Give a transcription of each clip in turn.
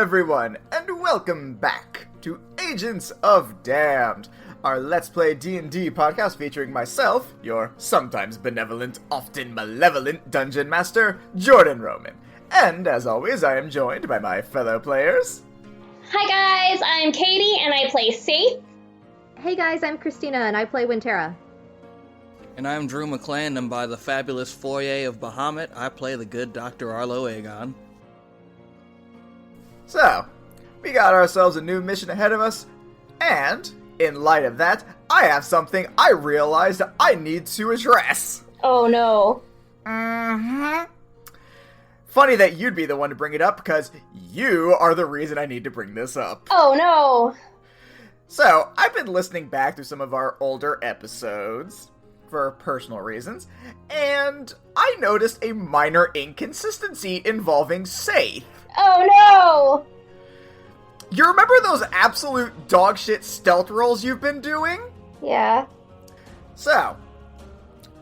everyone, and welcome back to Agents of Damned, our Let's Play D&D podcast featuring myself, your sometimes benevolent, often malevolent Dungeon Master, Jordan Roman. And, as always, I am joined by my fellow players. Hi guys, I'm Katie, and I play Safe. Hey guys, I'm Christina, and I play Wintera. And I'm Drew McClan, and by the fabulous foyer of Bahamut, I play the good Dr. Arlo Aegon. So, we got ourselves a new mission ahead of us, and, in light of that, I have something I realized I need to address. Oh no. Funny that you'd be the one to bring it up, because you are the reason I need to bring this up. Oh no. So, I've been listening back through some of our older episodes, for personal reasons, and I noticed a minor inconsistency involving Saith. Oh no! You remember those absolute dogshit stealth rolls you've been doing? Yeah. So,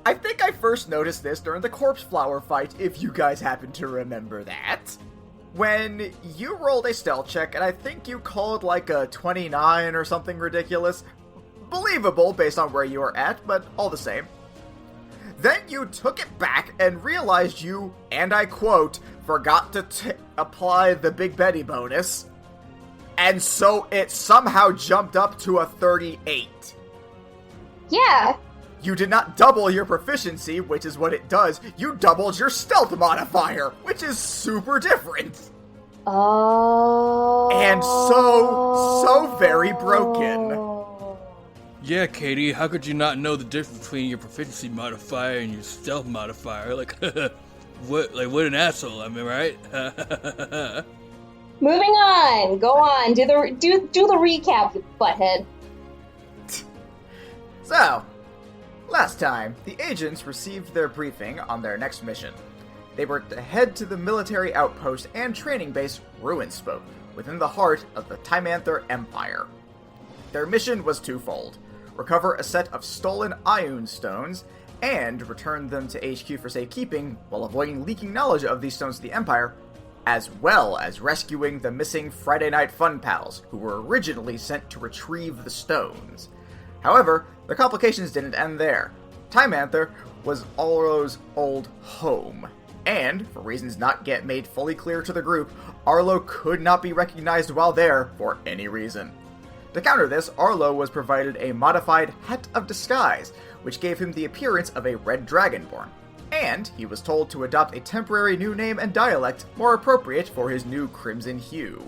I think I first noticed this during the corpse flower fight, if you guys happen to remember that. When you rolled a stealth check, and I think you called like a 29 or something ridiculous. Believable based on where you were at, but all the same. Then you took it back and realized you, and I quote, forgot to apply the Big Betty bonus. And so it somehow jumped up to a 38. Yeah. You did not double your proficiency, which is what it does. You doubled your stealth modifier, which is super different. Oh. And so very broken. Yeah, Katie, how could you not know the difference between your proficiency modifier and your stealth modifier? Like, what an asshole, am I right? Moving on. Go on. Do the recap, you butthead. So, last time, the agents received their briefing on their next mission. They were to head to the military outpost and training base Ruinspoke, within the heart of the Timanther Empire. Their mission was twofold: recover a set of stolen Ioun stones, and return them to HQ for safekeeping while avoiding leaking knowledge of these stones to the Empire, as well as rescuing the missing Friday Night Fun Pals, who were originally sent to retrieve the stones. However, the complications didn't end there. Timanther was Arlo's old home, and, for reasons not yet made fully clear to the group, Arlo could not be recognized while there for any reason. To counter this, Arlo was provided a modified Hat of Disguise, which gave him the appearance of a red dragonborn, and he was told to adopt a temporary new name and dialect more appropriate for his new crimson hue.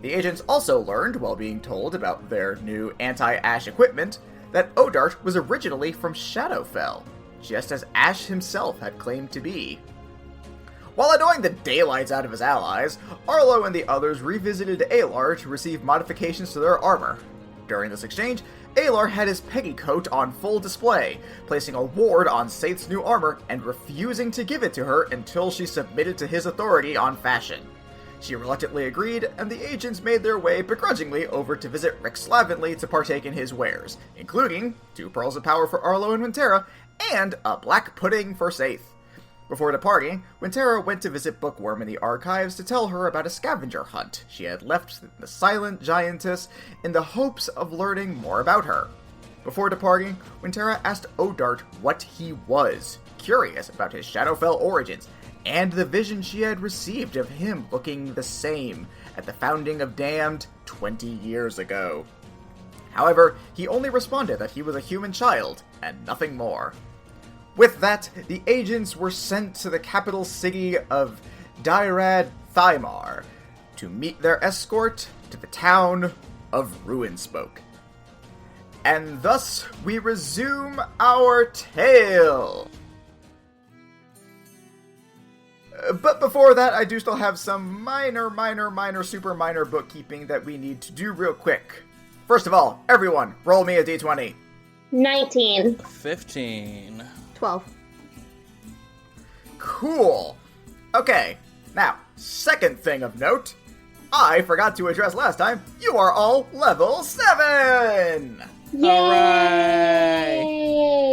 The agents also learned, while being told about their new anti-Ash equipment, that Odart was originally from Shadowfell, just as Ash himself had claimed to be. While annoying the daylights out of his allies, Arlo and the others revisited Alar to receive modifications to their armor. During this exchange, Alar had his Peggy coat on full display, placing a ward on Saith's new armor and refusing to give it to her until she submitted to his authority on fashion. She reluctantly agreed, and the agents made their way begrudgingly over to visit Rick Slavenly to partake in his wares, including 2 Pearls of Power for Arlo and Wintera, and a black pudding for Saith. Before departing, Wintera went to visit Bookworm in the archives to tell her about a scavenger hunt she had left the Silent Giantess in the hopes of learning more about her. Before departing, Wintera asked Odart what he was, curious about his Shadowfell origins, and the vision she had received of him looking the same at the founding of Damned 20 years ago. However, he only responded that he was a human child, and nothing more. With that, the agents were sent to the capital city of Dyrad Thymar to meet their escort to the town of Ruinspoke. And thus we resume our tale. But before that, I do still have some super minor bookkeeping that we need to do real quick. First of all, everyone, roll me a d20. 19. 15. 12. Cool. Okay, now, second thing of note, I forgot to address last time, you are all level 7! Yay!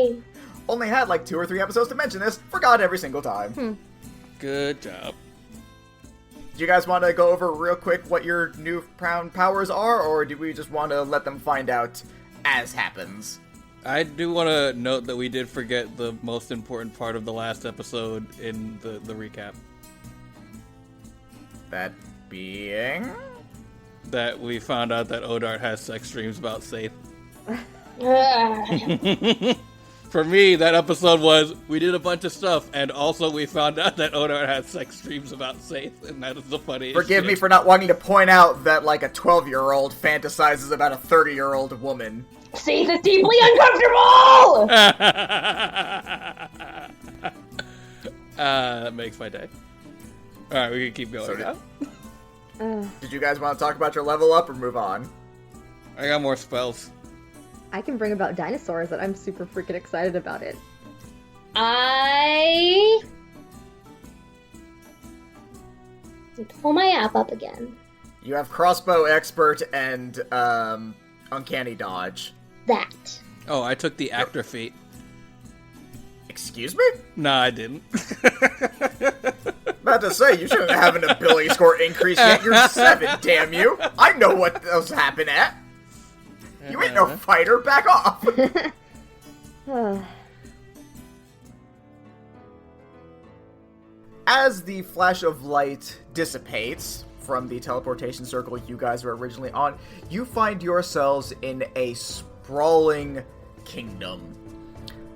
Alright! Only had like 2 or 3 episodes to mention this, forgot every single time. Good job. Do you guys want to go over real quick what your newfound powers are, or do we just want to let them find out as happens? I do want to note that we did forget the most important part of the last episode in the recap. That being... That we found out that Odart has sex dreams about Saith. For me, that episode was, we did a bunch of stuff, and also we found out that Odart has sex dreams about Saith, and that is the funniest Forgive shit. me for not wanting to point out that, like, a 12-year-old fantasizes about a 30-year-old woman. See, this deeply uncomfortable! That makes my day. Alright, we can keep going now. Did you guys want to talk about your level up or move on? I got more spells. I can bring about dinosaurs, and I'm super freaking excited about it. I... pull my app up again. You have crossbow expert and uncanny dodge. That. Oh, I took the actor feat. Excuse me? Nah, I didn't. About to say, you shouldn't have an ability score increase yet. You're 7, damn you. I know what those happen at. You ain't no fighter. Back off. As the flash of light dissipates from the teleportation circle you guys were originally on, you find yourselves in a sprawling kingdom.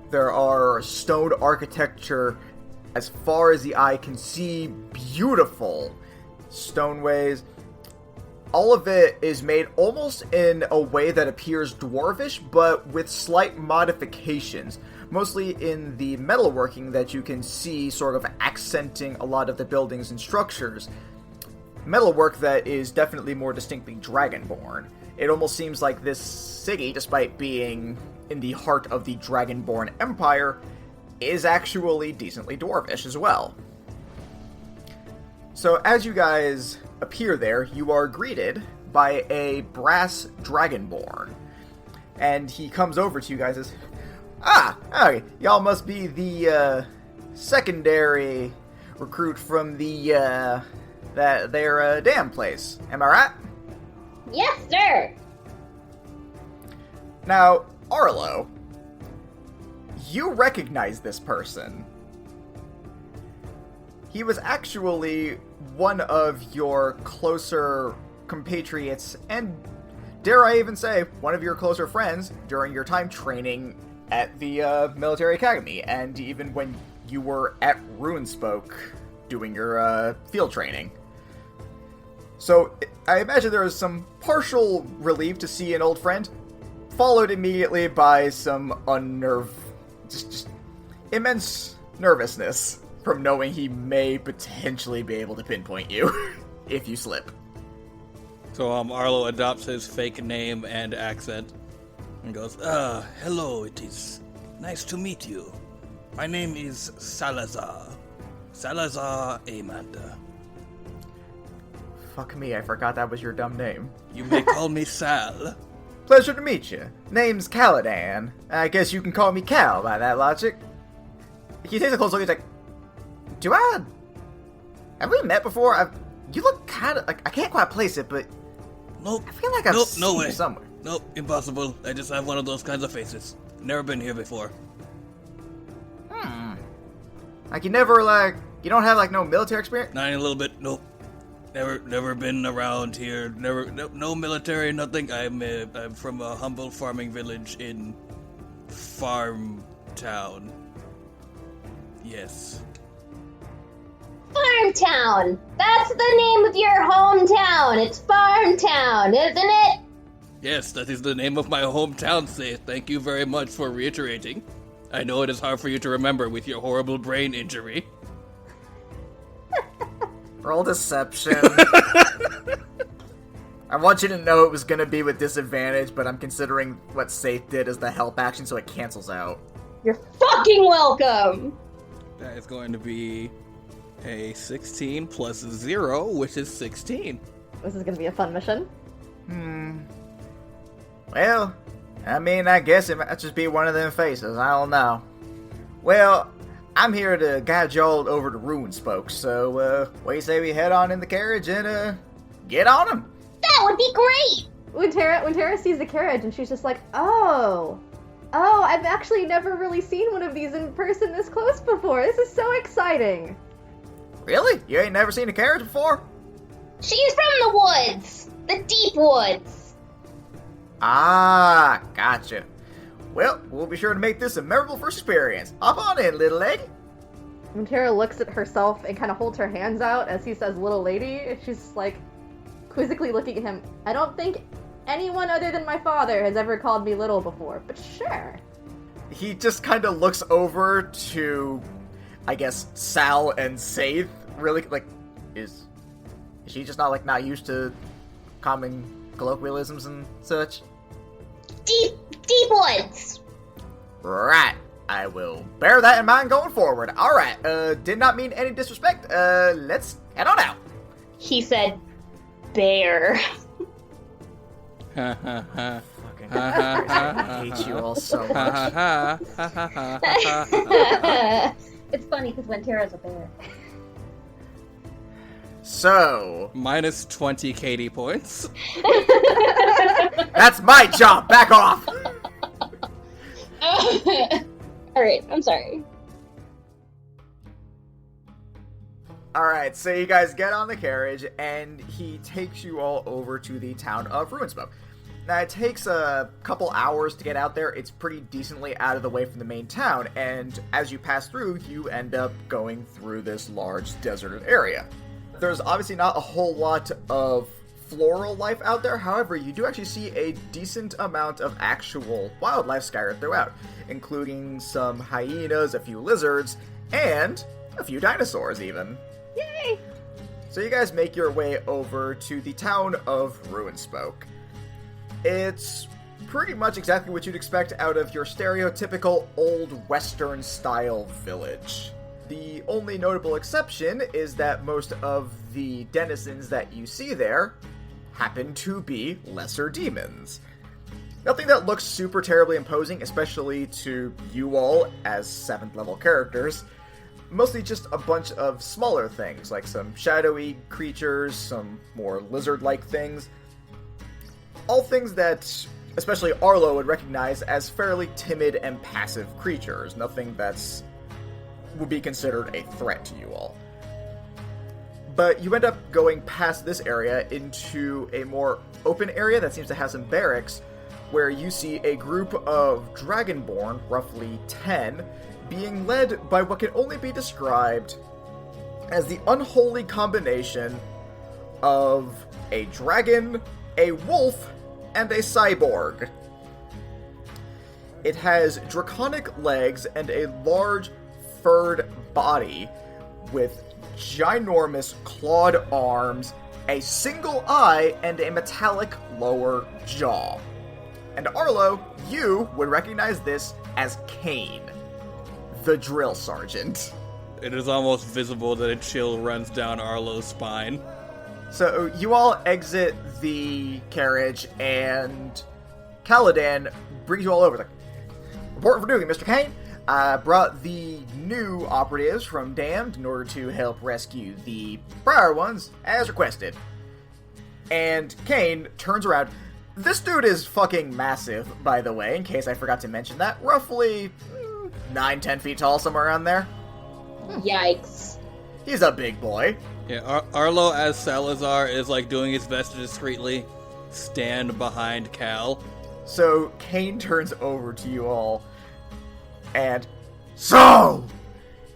There are stone architecture as far as the eye can see, beautiful stoneways. All of it is made almost in a way that appears dwarvish, but with slight modifications, mostly in the metalworking that you can see sort of accenting a lot of the buildings and structures. Metalwork that is definitely more distinctly Dragonborn. It almost seems like this city, despite being in the heart of the Dragonborn Empire, is actually decently dwarvish as well. So as you guys appear there, you are greeted by a brass Dragonborn. And he comes over to you guys and says, okay, y'all must be the secondary recruit from the their dam place. Am I right? Yes, sir! Now, Arlo, you recognize this person. He was actually one of your closer compatriots, and dare I even say, one of your closer friends during your time training at the military academy, and even when you were at Ruinspoke doing your field training. So, I imagine there was some partial relief to see an old friend, followed immediately by some just immense nervousness from knowing he may potentially be able to pinpoint you if you slip. So Arlo adopts his fake name and accent and goes, hello, it is nice to meet you. My name is Salazar. Salazar Amanda. Fuck me, I forgot that was your dumb name. You may call me Sal. Pleasure to meet you. Name's Caladan. I guess you can call me Cal by that logic. He takes a close look, he's like, have we met before? You look kind of like, I can't quite place it, but Nope. I feel like I've seen you somewhere. Nope, impossible. I just have one of those kinds of faces. Never been here before. Like you never you don't have no military experience? Not even a little bit. Nope. Never been around here. No military, nothing. I'm from a humble farming village in Farm Town. Yes. Farmtown! That's the name of your hometown! It's Farmtown, isn't it? Yes, that is the name of my hometown, Sith. Thank you very much for reiterating. I know it is hard for you to remember with your horrible brain injury. Roll deception. I want you to know it was going to be with disadvantage, but I'm considering what Saith did as the help action, so it cancels out. You're fucking welcome! That is going to be a 16 plus 0, which is 16. This is gonna be a fun mission. Well, I mean, I guess it might just be one of them faces. I don't know. Well, I'm here to guide y'all over to Ruinspoke, so, what do you say we head on in the carriage and, get on them? That would be great! When Tara sees the carriage and she's just like, oh, I've actually never really seen one of these in person this close before. This is so exciting. Really? You ain't never seen a carriage before? She's from the woods! The deep woods! Ah, gotcha. Well, we'll be sure to make this a memorable first experience. Hop on in, little lady. When Tara looks at herself and kind of holds her hands out as he says little lady, and she's like quizzically looking at him. I don't think anyone other than my father has ever called me little before, but sure. He just kind of looks over to, I guess, Sal and Saith. Really, like, is she just not used to common colloquialisms and such? Deep woods! Right. I will bear that in mind going forward. Alright, did not mean any disrespect. Let's head on out. He said, bear. Fucking I hate you all so much. It's funny because when Tara's a bear. So, Minus 20 Katie points. that's my job. Back off. Alright, I'm sorry. Alright, so you guys get on the carriage, and he takes you all over to the town of Ruinspoke. Now, it takes a couple hours to get out there. It's pretty decently out of the way from the main town, and as you pass through, you end up going through this large deserted area. There's obviously not a whole lot of floral life out there, however, you do actually see a decent amount of actual wildlife scattered throughout, including some hyenas, a few lizards, and a few dinosaurs even. Yay! So you guys make your way over to the town of Ruinspoke. It's pretty much exactly what you'd expect out of your stereotypical old western style village. The only notable exception is that most of the denizens that you see there happen to be lesser demons. Nothing that looks super terribly imposing, especially to you all as 7th level characters. Mostly just a bunch of smaller things, like some shadowy creatures, some more lizard-like things. All things that, especially Arlo, would recognize as fairly timid and passive creatures. Nothing that's would be considered a threat to you all. But you end up going past this area into a more open area that seems to have some barracks, where you see a group of Dragonborn, roughly 10, being led by what can only be described as the unholy combination of a dragon, a wolf, and a cyborg. It has draconic legs and a large furred body with ginormous clawed arms, a single eye, and a metallic lower jaw. And Arlo, you would recognize this as Kane, the drill sergeant. It is almost visible that a chill runs down Arlo's spine. So you all exit the carriage, and Caladan brings you all over. Like, report for duty, Mr. Kane. I brought the new operatives from Damned in order to help rescue the prior ones, as requested. And Kane turns around. This dude is fucking massive, by the way, in case I forgot to mention that. Roughly 9-10 feet tall, somewhere around there. Yikes. He's a big boy. Yeah, Arlo as Salazar is like doing his best to discreetly stand behind Cal. So Kane turns over to you all, and so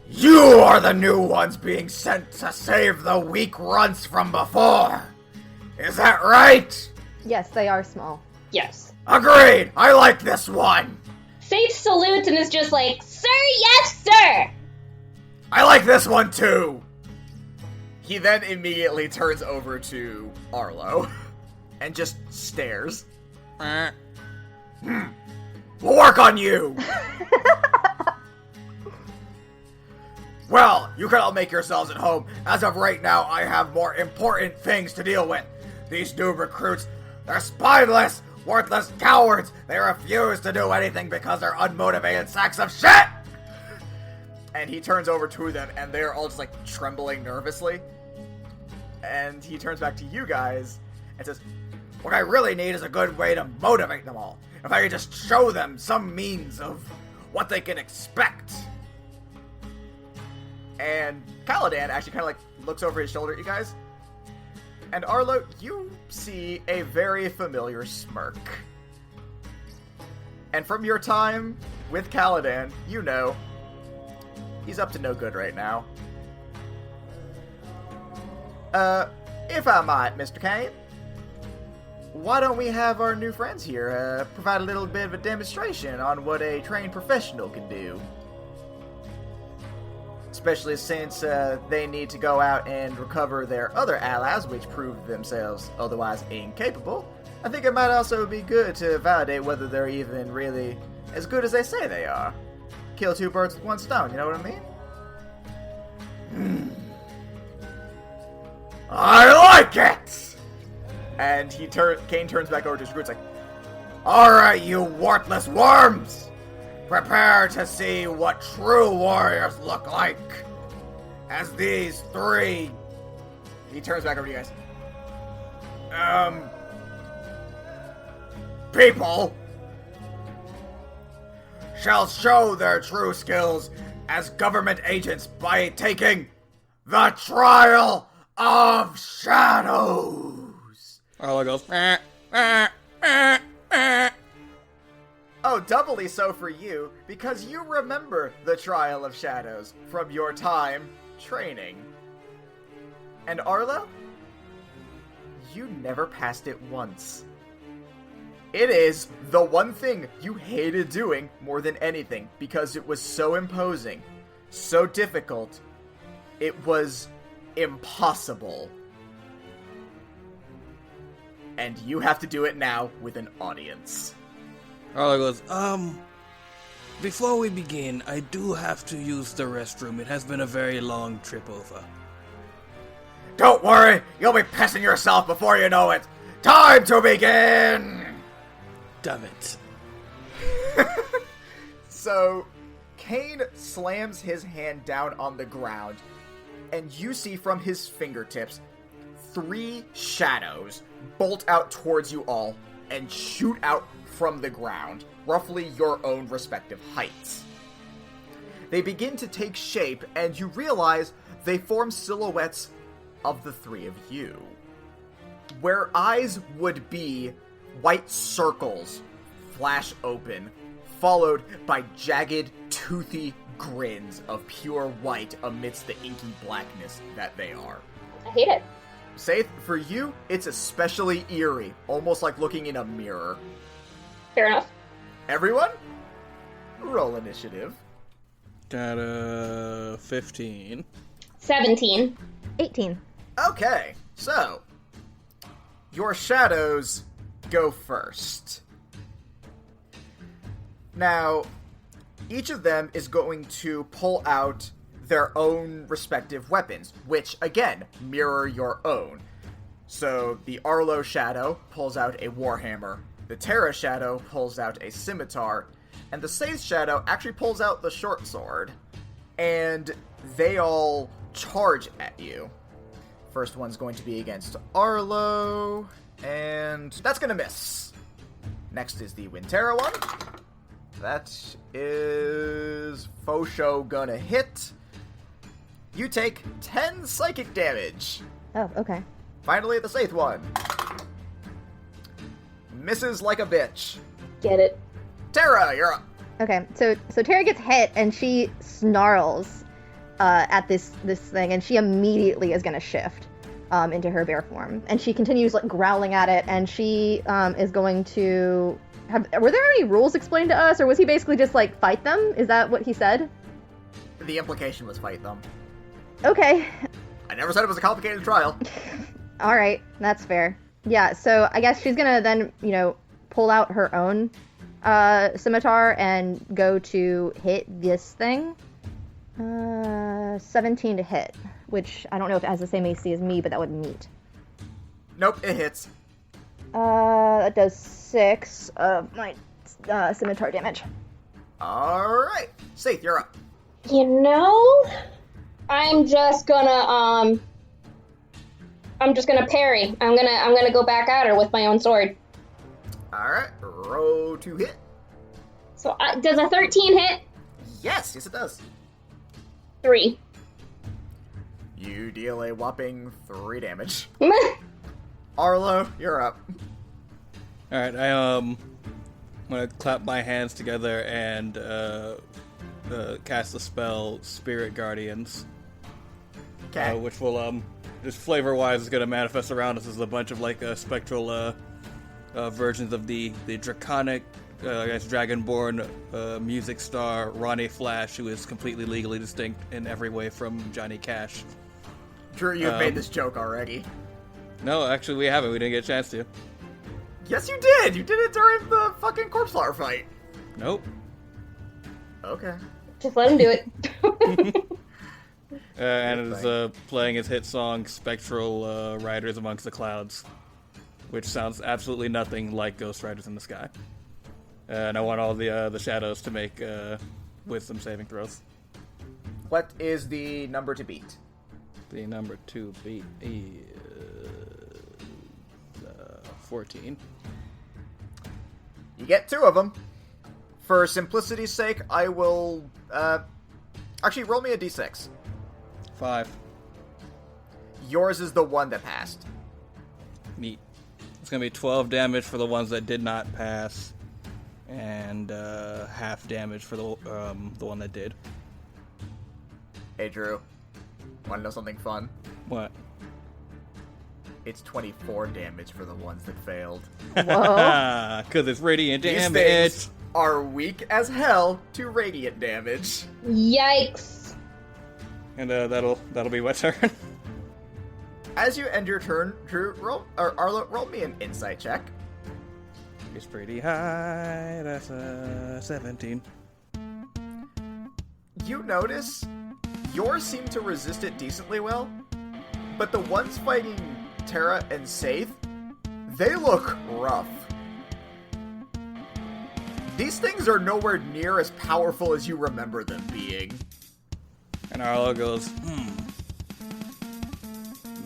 you are the new ones being sent to save the weak runts from before. Is that right? Yes, they are small. Yes. Agreed. I like this one. Faith salutes and is just like, sir, yes, sir! I like this one too. He then immediately turns over to Arlo and just stares. We'll work on you! Well, you can all make yourselves at home. As of right now, I have more important things to deal with. These new recruits, they're spineless, worthless cowards. They refuse to do anything because they're unmotivated sacks of shit! And he turns over to them, and they're all just, like, trembling nervously. And he turns back to you guys and says, what I really need is a good way to motivate them all. If I could just show them some means of what they can expect. And Caladan actually kind of, like, looks over his shoulder at you guys. And Arlo, you see a very familiar smirk. And from your time with Caladan, you know he's up to no good right now. If I might, Mr. Kane, why don't we have our new friends here provide a little bit of a demonstration on what a trained professional can do? Especially since they need to go out and recover their other allies, which proved themselves otherwise incapable. I think it might also be good to validate whether they're even really as good as they say they are. Kill two birds with one stone, you know what I mean? I like it! And Kane turns back over to his group, like, alright, you worthless worms! Prepare to see what true warriors look like! As these three... He turns back over to you guys. People shall show their true skills as government agents by taking the trial of shadows. Arlo goes, Oh, doubly so for you, because you remember the trial of shadows from your time training. And Arlo, you never passed it once. It is the one thing you hated doing more than anything, because it was so imposing, so difficult, it was impossible. And you have to do it now with an audience. Arlo goes, before we begin, I do have to use the restroom. It has been a very long trip over. Don't worry, you'll be pissing yourself before you know it. Time to begin! Damn it. So, Kane slams his hand down on the ground, and you see from his fingertips 3 shadows bolt out towards you all and shoot out from the ground, roughly your own respective heights. They begin to take shape, and you realize they form silhouettes of the 3 of you. Where eyes would be, white circles flash open, followed by jagged, toothy grins of pure white amidst the inky blackness that they are. I hate it. Saith, for you, it's especially eerie, almost like looking in a mirror. Fair enough. Everyone, roll initiative. Got a 15. 17. 18. Okay, so your shadows go first. Now, each of them is going to pull out their own respective weapons, which, again, mirror your own. So, the Arlo Shadow pulls out a Warhammer, the Terra Shadow pulls out a Scimitar, and the Saith Shadow actually pulls out the Short Sword. And they all charge at you. First one's going to be against Arlo, and that's gonna miss. Next is the Wintera one. That is faux show gonna hit. You take 10 psychic damage. Oh, okay. Finally, the Saith one. Misses like a bitch. Get it. Terra, you're up. Okay, so Tara gets hit and she snarls at this thing, and she immediately is gonna shift into her bear form, and she continues like growling at it, and she is going to were there any rules explained to us, or was he basically just like fight them? Is that what he said? The implication was fight them. Okay. I never said it was a complicated trial. All right, that's fair. Yeah, so I guess she's gonna then, pull out her own scimitar and go to hit this thing. 17 to hit, which I don't know if it has the same AC as me, but that would meet. Nope, it hits. That does 6 of my scimitar damage. Alright. Saith, you're up. You know, I'm just gonna parry. I'm gonna go back at her with my own sword. Alright, roll to hit. So does a 13 hit? Yes, it does. 3. You deal a whopping 3 damage. Arlo, you're up. Alright, I'm gonna clap my hands together and cast the spell Spirit Guardians. Okay. Which will, just flavor-wise, is gonna manifest around us as a bunch of, like, spectral, versions of the draconic, I guess, Dragonborn, music star Ronnie Flash, who is completely legally distinct in every way from Johnny Cash. Drew, you've made this joke already. No, actually, we haven't. We didn't get a chance to. Yes, you did! You did it during the fucking corpse flower fight. Nope. Okay. Just let him do it. And is playing his hit song "Spectral Riders Amongst the Clouds," which sounds absolutely nothing like Ghost Riders in the Sky. And I want all the shadows to make wisdom saving throws. What is the number to beat? The number to beat is 14. You get 2 of them. For simplicity's sake, I will, actually, roll me a d6. 5. Yours is the one that passed. Neat. It's gonna be 12 damage for the ones that did not pass, and half damage for the one that did. Hey, Drew. Want to know something fun? What? It's 24 damage for the ones that failed. Whoa. Because it's radiant These damage. things are weak as hell to radiant damage. Yikes. And that'll be my turn. As you end your turn, Drew, Arlo, roll me an insight check. It's pretty high. That's 17. You notice yours seem to resist it decently well, but the ones fighting Terra and Saith, they look rough. These things are nowhere near as powerful as you remember them being. And Arlo goes,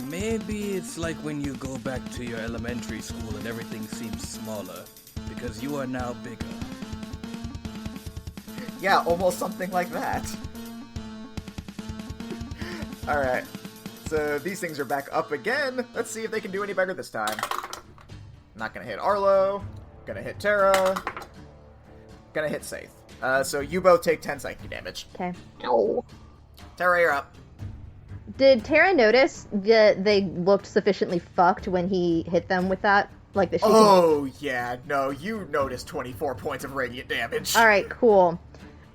Maybe it's like when you go back to your elementary school and everything seems smaller, because you are now bigger. Yeah, almost something like that. Alright, so these things are back up again. Let's see if they can do any better this time. Not gonna hit Arlo, gonna hit Terra, gonna hit Saith. So you both take 10 psychic damage. Okay. Ow. Terra, you're up. Did Tara notice that they looked sufficiently fucked when he hit them with that? Like the Oh, yeah, no, you noticed 24 points of radiant damage. Alright, cool.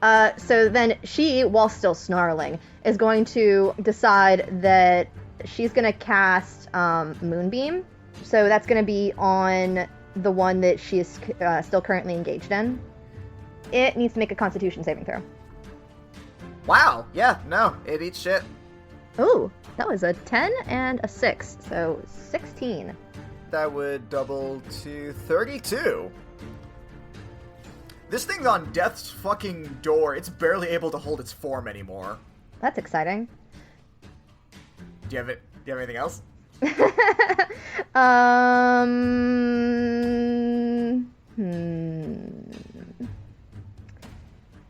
So then she, while still snarling, is going to decide that she's going to cast Moonbeam. So that's going to be on the one that she is still currently engaged in. It needs to make a Constitution saving throw. Wow, yeah, no, it eats shit. Ooh, that was a 10 and a 6, so 16. That would double to 32. This thing's on death's fucking door. It's barely able to hold its form anymore. That's exciting. Do you have anything else?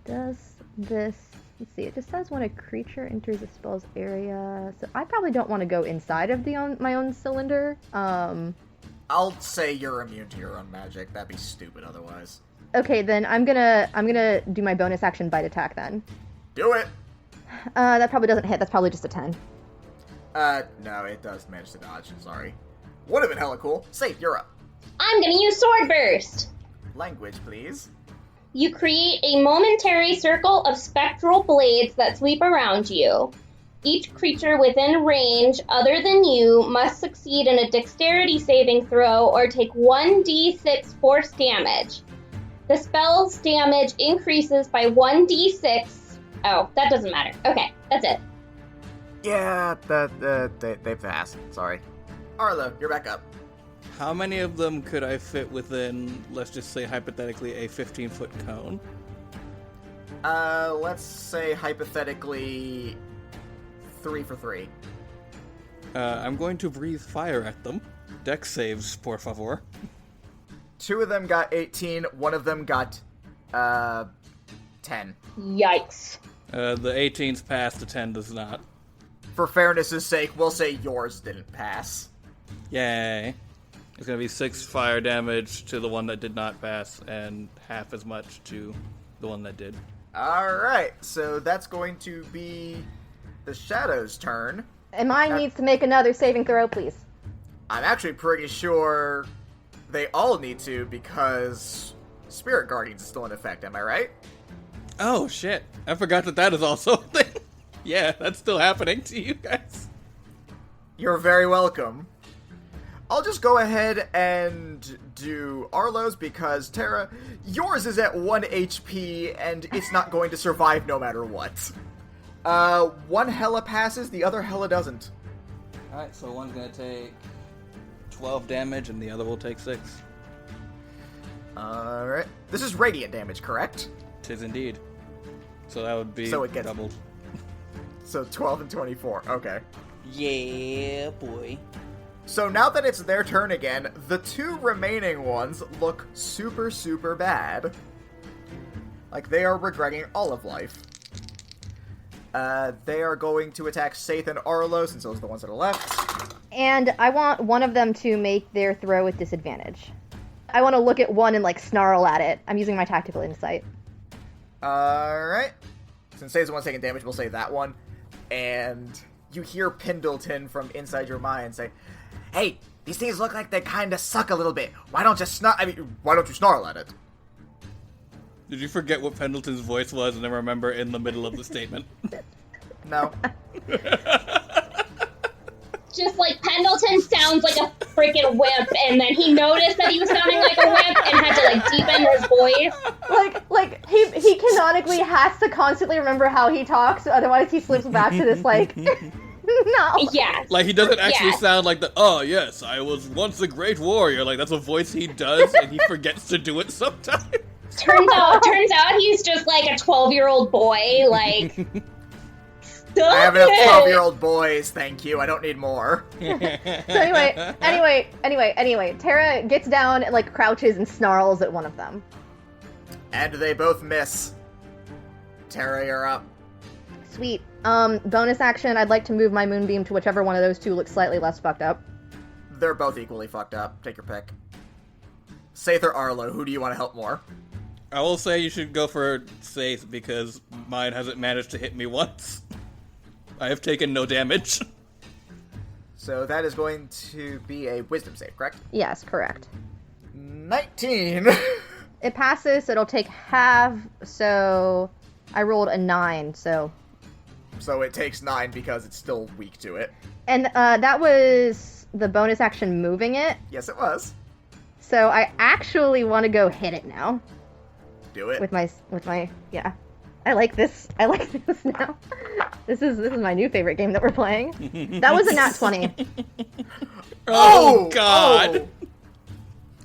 Does this... Let's see, it just says when a creature enters a spell's area. So I probably don't want to go inside of my own cylinder. I'll say you're immune to your own magic. That'd be stupid otherwise. Okay, then I'm gonna do my bonus action bite attack then. Do it! That probably doesn't hit. That's probably just a 10. No, it does manage to dodge. Sorry. Would have been hella cool. Safe, you're up. I'm gonna use Sword Burst. Language, please. You create a momentary circle of spectral blades that sweep around you. Each creature within range other than you must succeed in a dexterity saving throw or take 1d6 force damage. The spell's damage increases by 1d6. Oh, that doesn't matter. Okay, that's it. Yeah, they passed. Sorry. Arlo, you're back up. How many of them could I fit within, let's just say hypothetically, a 15-foot cone? Let's say hypothetically 3 for 3. I'm going to breathe fire at them. Dex saves, por favor. 2 of them got 18, 1 of them got 10. Yikes. The 18's pass, the 10 does not. For fairness' sake, we'll say yours didn't pass. Yay. It's going to be 6 fire damage to the one that did not pass, and half as much to the one that did. Alright, so that's going to be the Shadow's turn. And mine needs to make another saving throw, please. I'm actually pretty sure they all need to because Spirit Guardians is still in effect, am I right? Oh, shit. I forgot that is also a thing. Yeah, that's still happening to you guys. You're very welcome. I'll just go ahead and do Arlo's because, Tara, yours is at 1 HP and it's not going to survive no matter what. One Hella passes, the other Hella doesn't. Alright, so one's going to take 12 damage and the other will take 6. Alright. This is radiant damage, correct? 'Tis indeed. So that would be So it gets- doubled. So 12 and 24, okay. Yeah, boy. So now that it's their turn again, the 2 remaining ones look super, super bad. Like they are regretting all of life. They are going to attack Saith and Arlo, since those are the ones that are left. And I want one of them to make their throw with disadvantage. I want to look at one and, like, snarl at it. I'm using my tactical insight. Alright. Since Saith's the one taking damage, we'll say that one. And you hear Pendleton from inside your mind say, "Hey, these things look like they kinda suck a little bit. Why don't you snarl at it?" Did you forget what Pendleton's voice was and then remember in the middle of the statement? No. Just like Pendleton sounds like a freaking wimp, and then he noticed that he was sounding like a wimp and had to like deepen his voice. Like he canonically has to constantly remember how he talks, otherwise he slips back to this like no. Yes. Like, he doesn't actually Yes. sound like the, "Oh, yes, I was once a great warrior." Like, that's a voice he does, and he forgets to do it sometimes. Turns out he's just like a 12-year-old boy, like stop I have enough it! 12-year-old boys, thank you. I don't need more. So anyway, Tara gets down and like crouches and snarls at one of them. And they both miss. Tara, you're up. Sweet. Bonus action, I'd like to move my moonbeam to whichever one of those two looks slightly less fucked up. They're both equally fucked up. Take your pick. Saith or Arlo, who do you want to help more? I will say you should go for Saith because mine hasn't managed to hit me once. I have taken no damage. So that is going to be a wisdom save, correct? Yes, correct. 19! It passes, it'll take half, so I rolled a 9, so... So it takes 9 because it's still weak to it. And that was the bonus action moving it, Yes, it was. so I actually want to go hit it now. Do it. With my yeah. I like this now. This is my new favorite game that we're playing. That was a nat 20. Oh, God! Oh.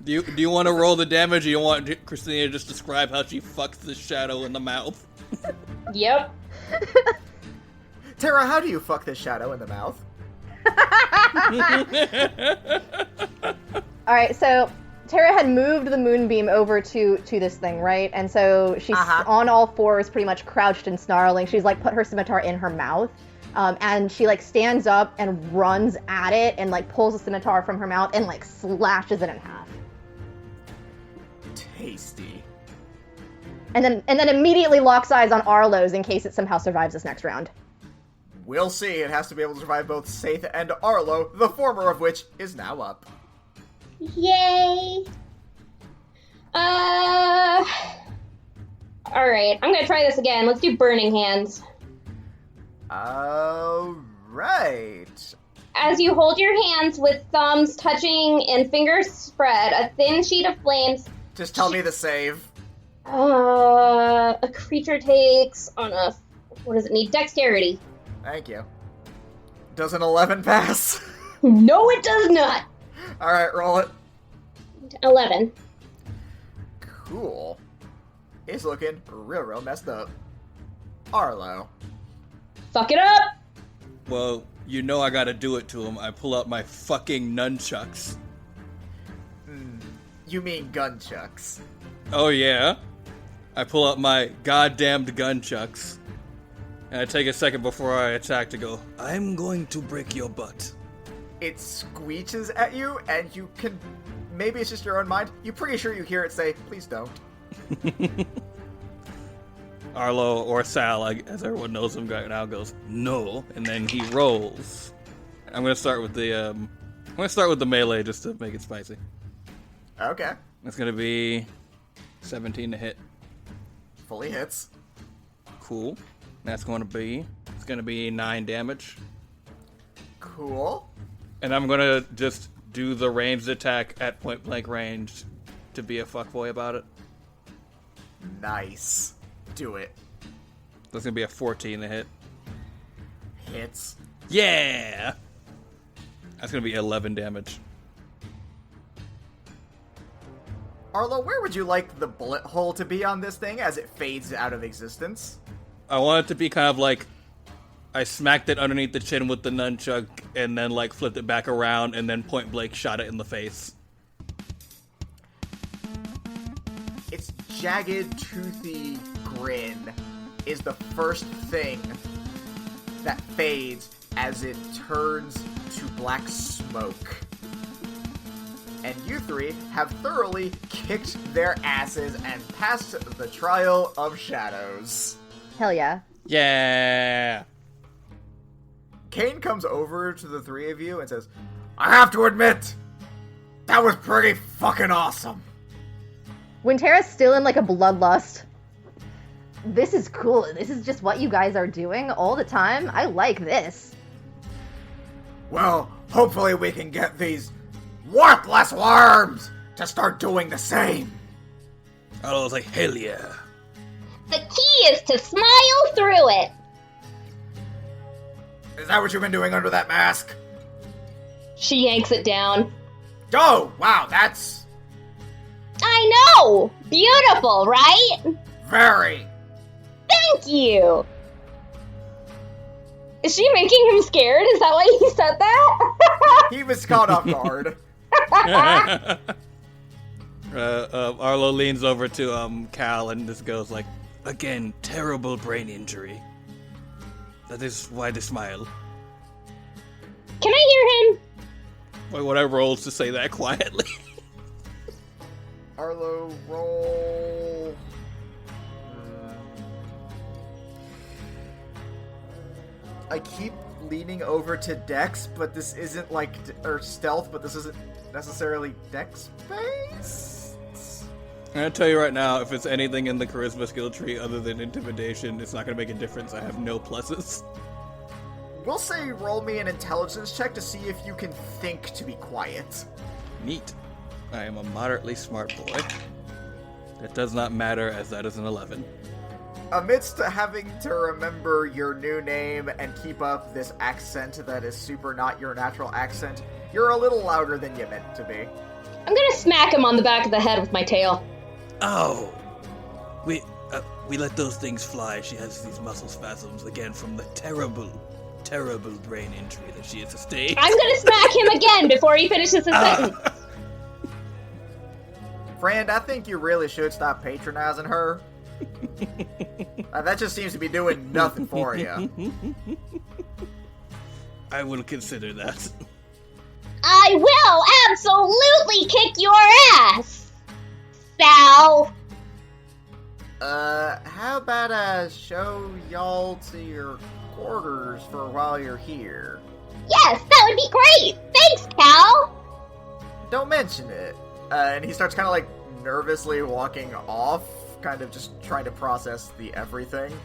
Do you want to roll the damage, or you want Christina to just describe how she fucks the shadow in the mouth? Yep. Tara, how do you fuck this shadow in the mouth? Alright, so Tara had moved the moonbeam over to this thing, right? And so she's on all fours, pretty much crouched and snarling. She's like put her scimitar in her mouth. And she like stands up and runs at it and like pulls the scimitar from her mouth and like slashes it in half. Tasty. And then immediately locks eyes on Arlo's in case it somehow survives this next round. We'll see. It has to be able to survive both Saith and Arlo, the former of which is now up. Yay. Alright, I'm gonna try this again. Let's do Burning Hands. Alright. As you hold your hands with thumbs touching and fingers spread, a thin sheet of flames. Just tell me the save. A creature takes on a, what does it need? Dexterity. Thank you. Does an 11 pass? No, it does not. Alright, roll it. 11. Cool. is looking real messed up. Arlo. Fuck it up! Well, you know I gotta do it to him. I pull out my fucking nunchucks. You mean gunchucks. Oh yeah? I pull out my goddamned gunchucks. And I take a second before I attack to go, I'm going to break your butt. It screeches at you, and you can... Maybe it's just your own mind. You're pretty sure you hear it say, please don't. Arlo, or Sal, as everyone knows him right now, goes, no, and then he rolls. I'm gonna start with the melee just to make it spicy. Okay. That's gonna be 17 to hit. Fully hits. Cool. It's gonna be 9 damage. Cool. And I'm gonna just do the ranged attack at point blank range to be a fuckboy about it. Nice. Do it. That's gonna be a 14 to hit. Hits. Yeah! That's gonna be 11 damage. Arlo, where would you like the bullet hole to be on this thing as it fades out of existence? I want it to be kind of like I smacked it underneath the chin with the nunchuck and then like flipped it back around and then point blank shot it in the face. Its jagged, toothy grin is the first thing that fades as it turns to black smoke. And you three have thoroughly kicked their asses and passed the trial of shadows. Hell yeah. Yeah! Kane comes over to the three of you and says, I have to admit, that was pretty fucking awesome. Wintera's still in like a bloodlust. This is cool. This is just what you guys are doing all the time. I like this. Well, hopefully we can get these worthless worms to start doing the same. I was like, hell yeah. The key is to smile through it. Is that what you've been doing under that mask? She yanks it down. Oh, wow, that's I know! Beautiful, right? very. Thank you! Is she making him scared? Is that why he said that? He was caught off guard. Arlo leans over to Cal and just goes like, again, terrible brain injury. That is why they smile. Can I hear him? Wait, what I rolled to say that quietly. Arlo, roll. I keep leaning over to Dex, but this isn't like or stealth, but this isn't necessarily Dex based. I'm gonna tell you right now, if it's anything in the charisma skill tree other than intimidation, it's not gonna make a difference. I have no pluses. We'll say roll me an intelligence check to see if you can think to be quiet. Neat. I am a moderately smart boy. That does not matter, as that is an 11. Amidst having to remember your new name and keep up this accent that is super not your natural accent, you're a little louder than you meant to be. I'm gonna smack him on the back of the head with my tail. Oh! We let those things fly. She has these muscle spasms again from the terrible brain injury that she has sustained. I'm gonna smack him again before he finishes his sentence. Friend, I think you really should stop patronizing her. That just seems to be doing nothing for you. I will consider that. I will absolutely kick your ass, Sal. How about I show y'all to your quarters for a while you're here? Yes, that would be great. Thanks, Cal. Don't mention it. And he starts kind of like nervously walking off, kind of just trying to process the everything.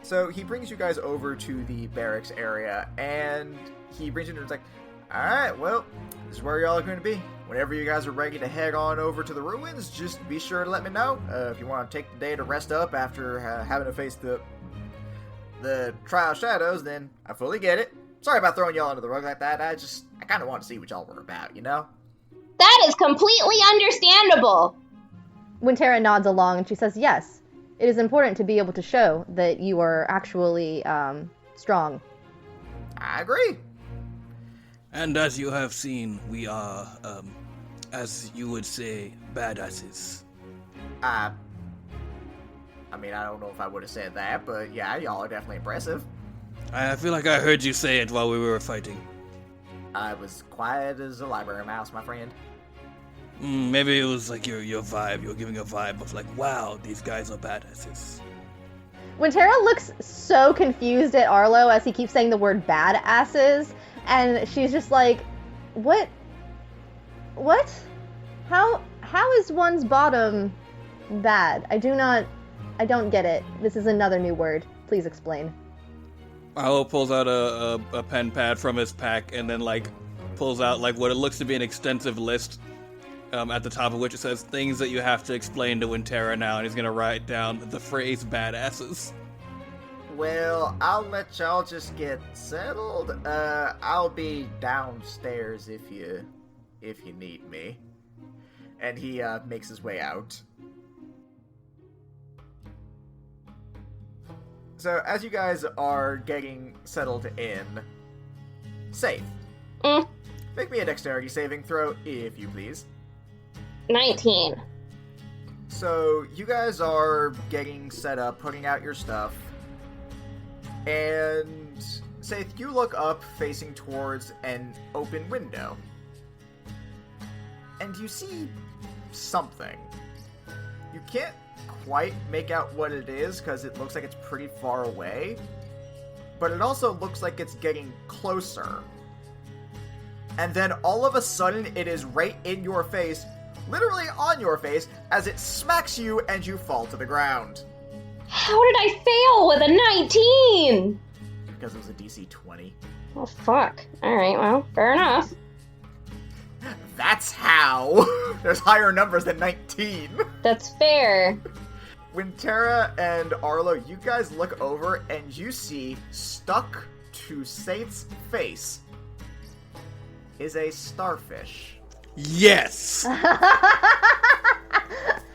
So he brings you guys over to the barracks area, and he brings you to, it's like, alright, well, this is where y'all are going to be. Whenever you guys are ready to head on over to the ruins, just be sure to let me know. If you want to take the day to rest up after having to face the trial shadows, then I fully get it. Sorry about throwing y'all under the rug like that. I kind of want to see what y'all were about, you know? That is completely understandable. Wintera nods along and she says, yes, it is important to be able to show that you are actually strong. I agree. And as you have seen, we are, as you would say, badasses. I mean, I don't know if I would have said that, but yeah, y'all are definitely impressive. I feel like I heard you say it while we were fighting. I was quiet as a library mouse, my friend. Maybe it was like your vibe. You were giving a vibe of like, wow, these guys are badasses. Wintera looks so confused at Arlo as he keeps saying the word badasses, and she's just like, what? How is one's bottom bad? I don't get it. This is another new word. Please explain. Arlo pulls out a pen pad from his pack and then like pulls out like what it looks to be an extensive list at the top of which it says things that you have to explain to Wintera now, and he's gonna write down the phrase badasses. Well, I'll let y'all just get settled. I'll be downstairs if you need me. And he makes his way out. So as you guys are getting settled in, Safe. Make me a dexterity saving throw, if you please. 19. So you guys are getting set up, putting out your stuff, and Saith, you look up facing towards an open window, and you see something. You can't quite make out what it is because it looks like it's pretty far away, but it also looks like it's getting closer. And then all of a sudden it is right in your face, literally on your face, as it smacks you and you fall to the ground. How did I fail with a 19? Because it was a DC 20. Oh, fuck. Alright, well, fair enough. That's how! There's higher numbers than 19! That's fair. Wintera and Arlo, you guys look over and you see stuck to Saith's face is a starfish. Yes!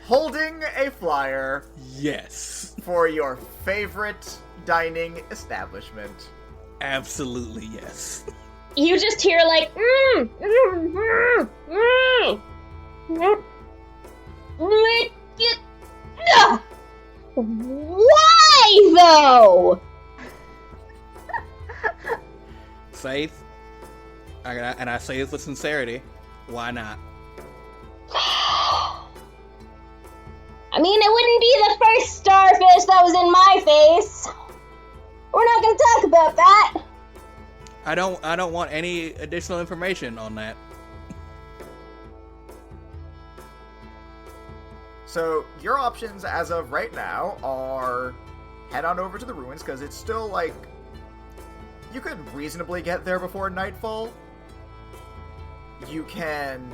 Holding a flyer. Yes. For your favorite dining establishment. Absolutely yes. You just hear like, Why though? Safe. And I say this with sincerity. Why not? I mean, it wouldn't be the first starfish that was in my face. We're not gonna talk about that. I don't want any additional information on that. So, your options as of right now are head on over to the ruins, because it's still like, you could reasonably get there before nightfall. You can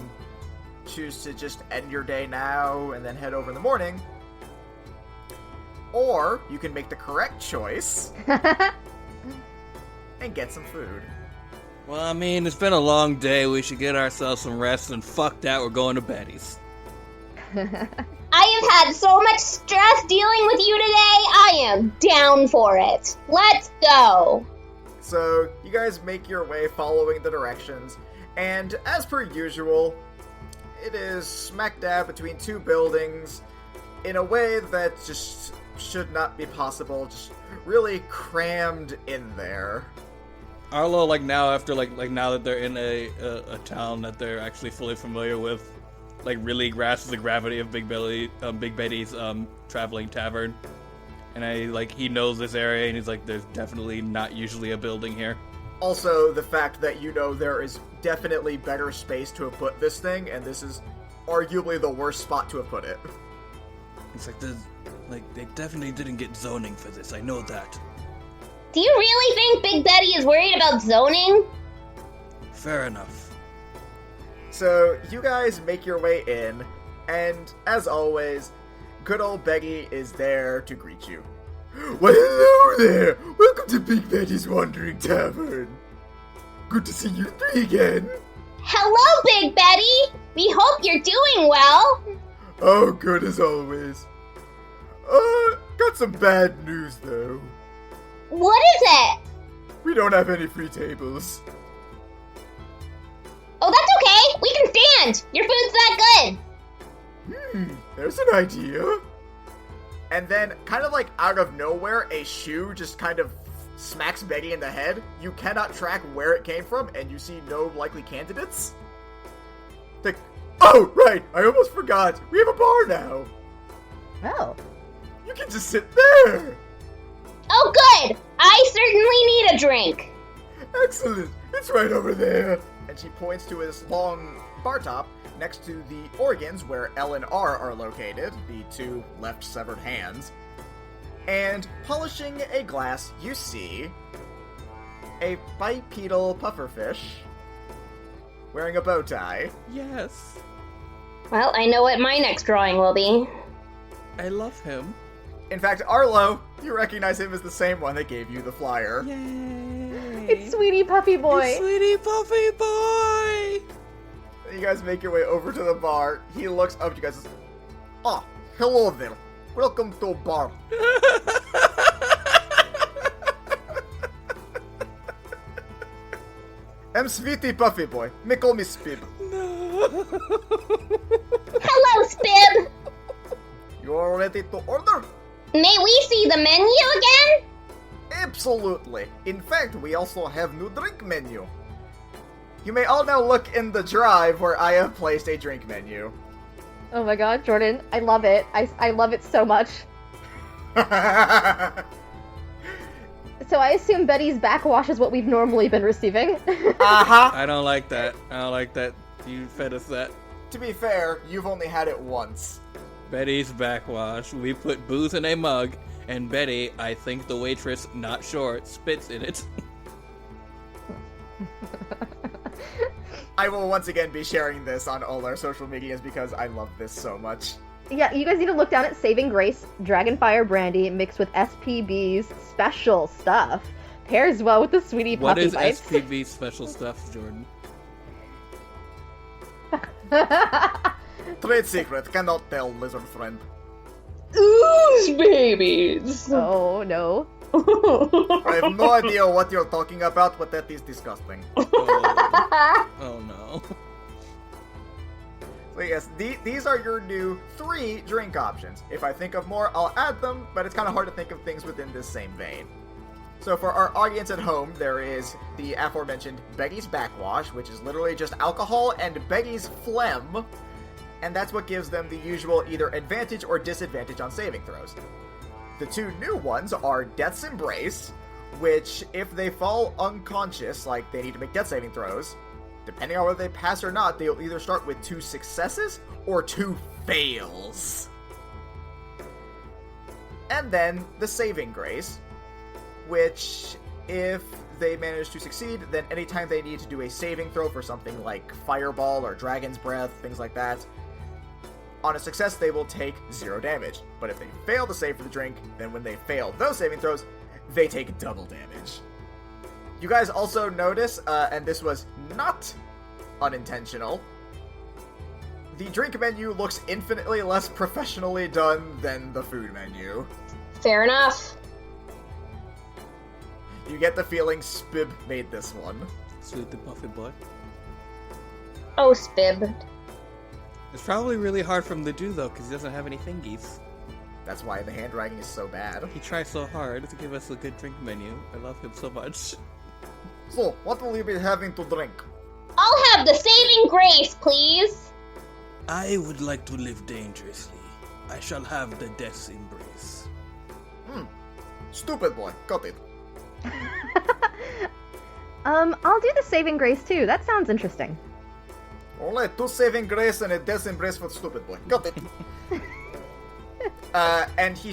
choose to just end your day now and then head over in the morning. Or you can make the correct choice and get some food. Well, I mean, it's been a long day. We should get ourselves some rest, and fuck that, we're going to Betty's. I have had so much stress dealing with you today. I am down for it. Let's go. So, you guys make your way following the directions, and as per usual, it is smack dab between two buildings in a way that just should not be possible, just really crammed in there. Arlo, like now after like now that they're in a town that they're actually fully familiar with, like really grasps the gravity of Big Betty's traveling tavern, and he knows this area, and he's like, there's definitely not usually a building here. Also, the fact that you know there is definitely better space to have put this thing, and this is arguably the worst spot to have put it. It's like they definitely didn't get zoning for this. I know that. Do you really think Big Betty is worried about zoning? Fair enough. So, you guys make your way in, and as always, good old Beggy is there to greet you. Well, hello there! Welcome to Big Betty's Wandering Tavern! Good to see you three again! Hello, Big Betty! We hope you're doing well! Oh, good as always. Got some bad news, though. What is it? We don't have any free tables. Oh, that's okay! We can stand! Your food's that good! There's an idea. And then, kind of like out of nowhere, a shoe just kind of smacks Betty in the head. You cannot track where it came from, and you see no likely candidates. Oh, right! I almost forgot. We have a bar now. Oh. You can just sit there. Oh, good! I certainly need a drink! Excellent. It's right over there. And she points to this long bar top next to the organs where L and R are located, the two left severed hands. And polishing a glass, you see a bipedal pufferfish wearing a bow tie. Yes. Well, I know what my next drawing will be. I love him. In fact, Arlo, you recognize him as the same one that gave you the flyer. Yay. It's Sweetie Puffy Boy. It's Sweetie Puffy Boy! You guys make your way over to the bar. He looks up at you guys and says, "Ah, hello there. Welcome to a bar." I'm Sweetie Puffy Boy. Me call me Spib. No. Hello, Spib! You are ready to order? May we see the menu again? Absolutely. In fact, we also have new drink menu. You may all now look in the drive where I have placed a drink menu. Oh my god, Jordan, I love it. I love it so much. So I assume Betty's backwash is what we've normally been receiving. Uh-huh. I don't like that. I don't like that. You fed us that. To be fair, you've only had it once. Betty's backwash. We put booze in a mug, and Betty, I think the waitress, not sure, spits in it. I will once again be sharing this on all our social medias because I love this so much. Yeah, you guys need to look down at Saving Grace, Dragonfire Brandy mixed with SPB's special stuff. Pairs well with the Sweetie What Puffy is bites. SPV special stuff, Jordan? Trade secret, cannot tell, lizard friend. Ooze babies! Oh, no. I have no idea what you're talking about, but that is disgusting. Oh no. So yes, these are your new 3 drink options. If I think of more, I'll add them, but it's kind of hard to think of things within this same vein. So for our audience at home, there is the aforementioned Beggy's Backwash, which is literally just alcohol and Beggy's phlegm, and that's what gives them the usual either advantage or disadvantage on saving throws. The 2 new ones are Death's Embrace, which if they fall unconscious, like they need to make death saving throws, depending on whether they pass or not, they'll either start with 2 successes or 2 fails. And then the Saving Grace, which if they manage to succeed, then anytime they need to do a saving throw for something like Fireball or Dragon's Breath, things like that, on a success they will take 0 damage. But if they fail to save for the drink, then when they fail those saving throws, they take double damage. You guys also notice, and this was not unintentional, the drink menu looks infinitely less professionally done than the food menu. Fair enough. You get the feeling Spib made this one. Sweet the Puffy Boy. Oh, Spib. It's probably really hard for him to do though, because he doesn't have any thingies. That's why the handwriting is so bad. He tries so hard to give us a good drink menu. I love him so much. So, what will you be having to drink? I'll have the Saving Grace, please. I would like to live dangerously. I shall have the Death's Embrace. Stupid boy, got it. I'll do the Saving Grace too. That sounds interesting. Only 2 saving grace and a death embrace for the stupid boy. Got it. And he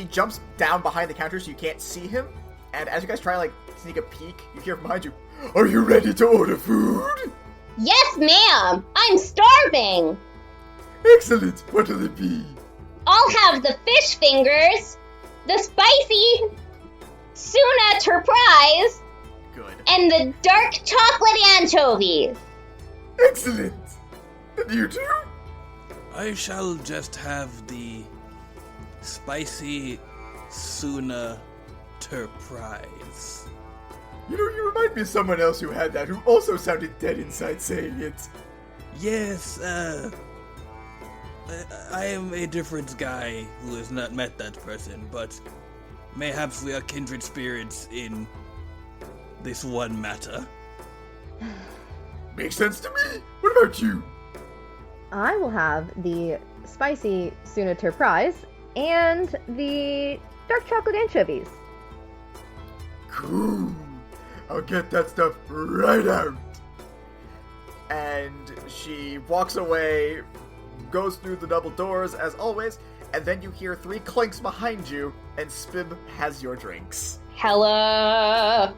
jumps down behind the counter so you can't see him. And as you guys try sneak a peek, you hear behind you, "Are you ready to order food?" Yes, ma'am. I'm starving. Excellent. What will it be? I'll have the fish fingers, the spicy tuna surprise, Good. and the dark chocolate anchovies. Excellent! And you too? I shall just have the spicy Suna Turprise. You know, you remind me of someone else who had that, who also sounded dead inside saying it. Yes, I am a different guy who has not met that person, but mayhaps we are kindred spirits in this one matter. Makes sense to me. What about you? I will have the spicy Suna Turprise and the dark chocolate anchovies. Cool. I'll get that stuff right out. And she walks away, goes through the double doors as always, and then you hear 3 clinks behind you, and Spib has your drinks. Hella.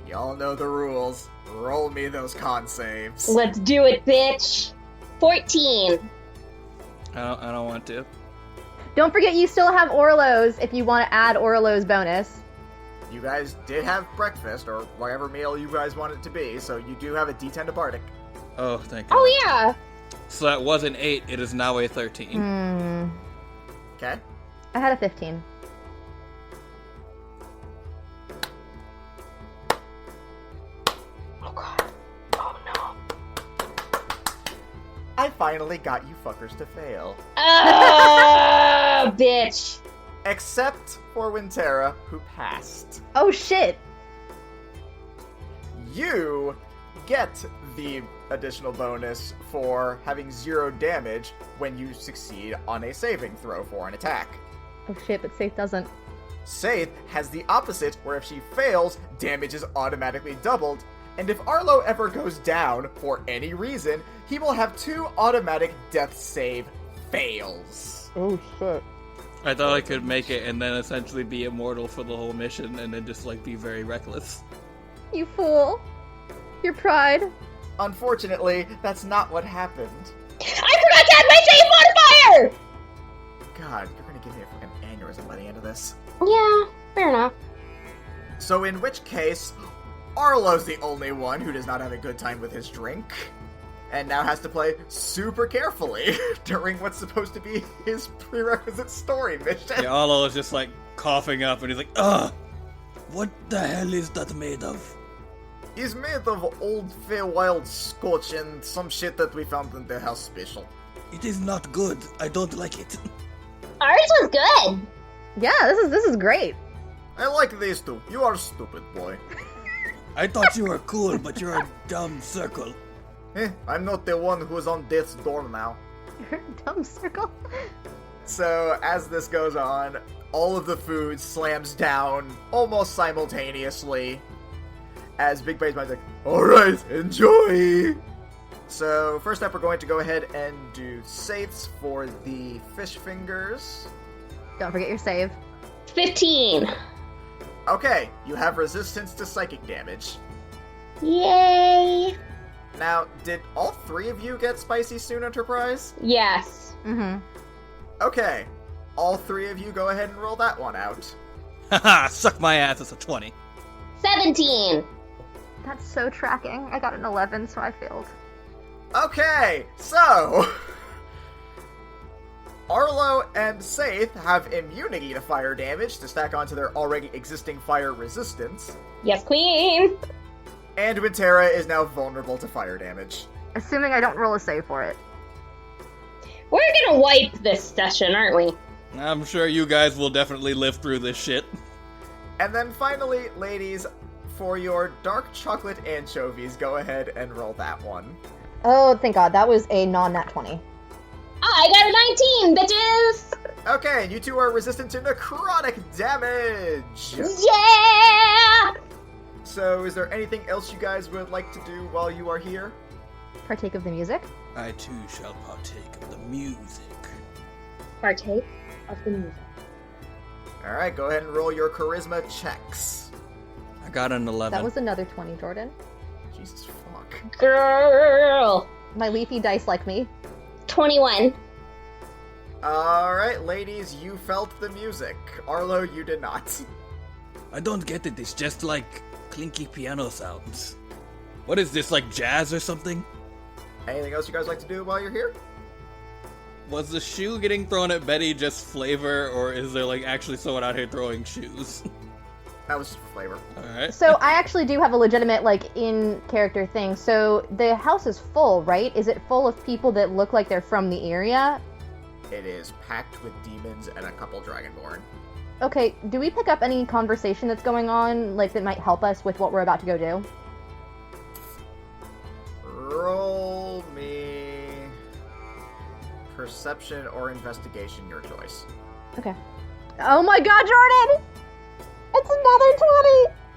Y'all know the rules. Roll me those con saves. Let's do it, bitch. 14. I don't want to. Don't forget you still have Orlo's if you want to add Orlo's bonus. You guys did have breakfast, or whatever meal you guys want it to be, so you do have a D10 to Bardic. Oh, thank you. Oh, yeah. So that was an 8, it is now a 13. Okay? I had a 15. Oh, God. Oh, no. I finally got you fuckers to fail. Bitch. Except for Wintera, who passed. Oh shit! You get the additional bonus for having 0 damage when you succeed on a saving throw for an attack. Oh shit, but Safe doesn't. Saith has the opposite, where if she fails, damage is automatically doubled, and if Arlo ever goes down for any reason, he will have 2 automatic death save fails. Oh shit. I thought I could make it and then essentially be immortal for the whole mission and then just, like, be very reckless. You fool. Your pride. Unfortunately, that's not what happened. I forgot to add my save modifier! God, you're gonna give me a fucking aneurysm by the end of this. Yeah, fair enough. So in which case, Arlo's the only one who does not have a good time with his drink, and now has to play super carefully during what's supposed to be his prerequisite story mission. Yeah, Arlo is just, like, coughing up and he's like, ugh! What the hell is that made of? He's made of old Feywild scotch and some shit that we found in the house special. It is not good. I don't like it. Ours was good. Yeah, this is great. I like these two. You are stupid, boy. I thought you were cool, but you're a dumb circle. I'm not the one who's on death's door now. You're a dumb circle. So, as this goes on, all of the food slams down almost simultaneously, as Big Brain's like, alright, enjoy! So, first up, we're going to go ahead and do Saiths for the fish fingers. Don't forget your save. 15. Okay, you have resistance to psychic damage. Yay. Now, did all 3 of you get Spicy Soon Enterprise? Yes. Mm-hmm. Okay, all 3 of you go ahead and roll that one out. Haha, suck my ass, it's a 20. 17. That's so tracking. I got an 11, so I failed. Okay, so Arlo and Saith have immunity to fire damage to stack onto their already existing fire resistance, Yes, queen. and Wintera is now vulnerable to fire damage. Assuming I don't roll a save for it. We're gonna wipe this session, aren't we? I'm sure you guys will definitely live through this shit. And then finally, ladies, for your dark chocolate anchovies, go ahead and roll that one. Oh, thank God. That was a non-nat 20. I got a 19, bitches! Okay, and you two are resistant to necrotic damage! Yeah! So, is there anything else you guys would like to do while you are here? Partake of the music. I too shall partake of the music. Partake of the music. Alright, go ahead and roll your charisma checks. I got an 11. That was another 20, Jordan. Jesus fuck. Girl! My leafy dice like me. 21. Alright, ladies, you felt the music. Arlo, you did not. I don't get it, it's just like clinky piano sounds. What is this, like jazz or something? Anything else you guys like to do while you're here? Was the shoe getting thrown at Betty just flavor, or is there like actually someone out here throwing shoes? That was just for flavor. Alright. So I actually do have a legitimate, like, in-character thing. So the house is full, right? Is it full of people that look like they're from the area? It is packed with demons and a couple dragonborn. Okay, do we pick up any conversation that's going on, like, that might help us with what we're about to go do? Roll me perception or investigation, your choice. Okay. Oh my god, Jordan! It's another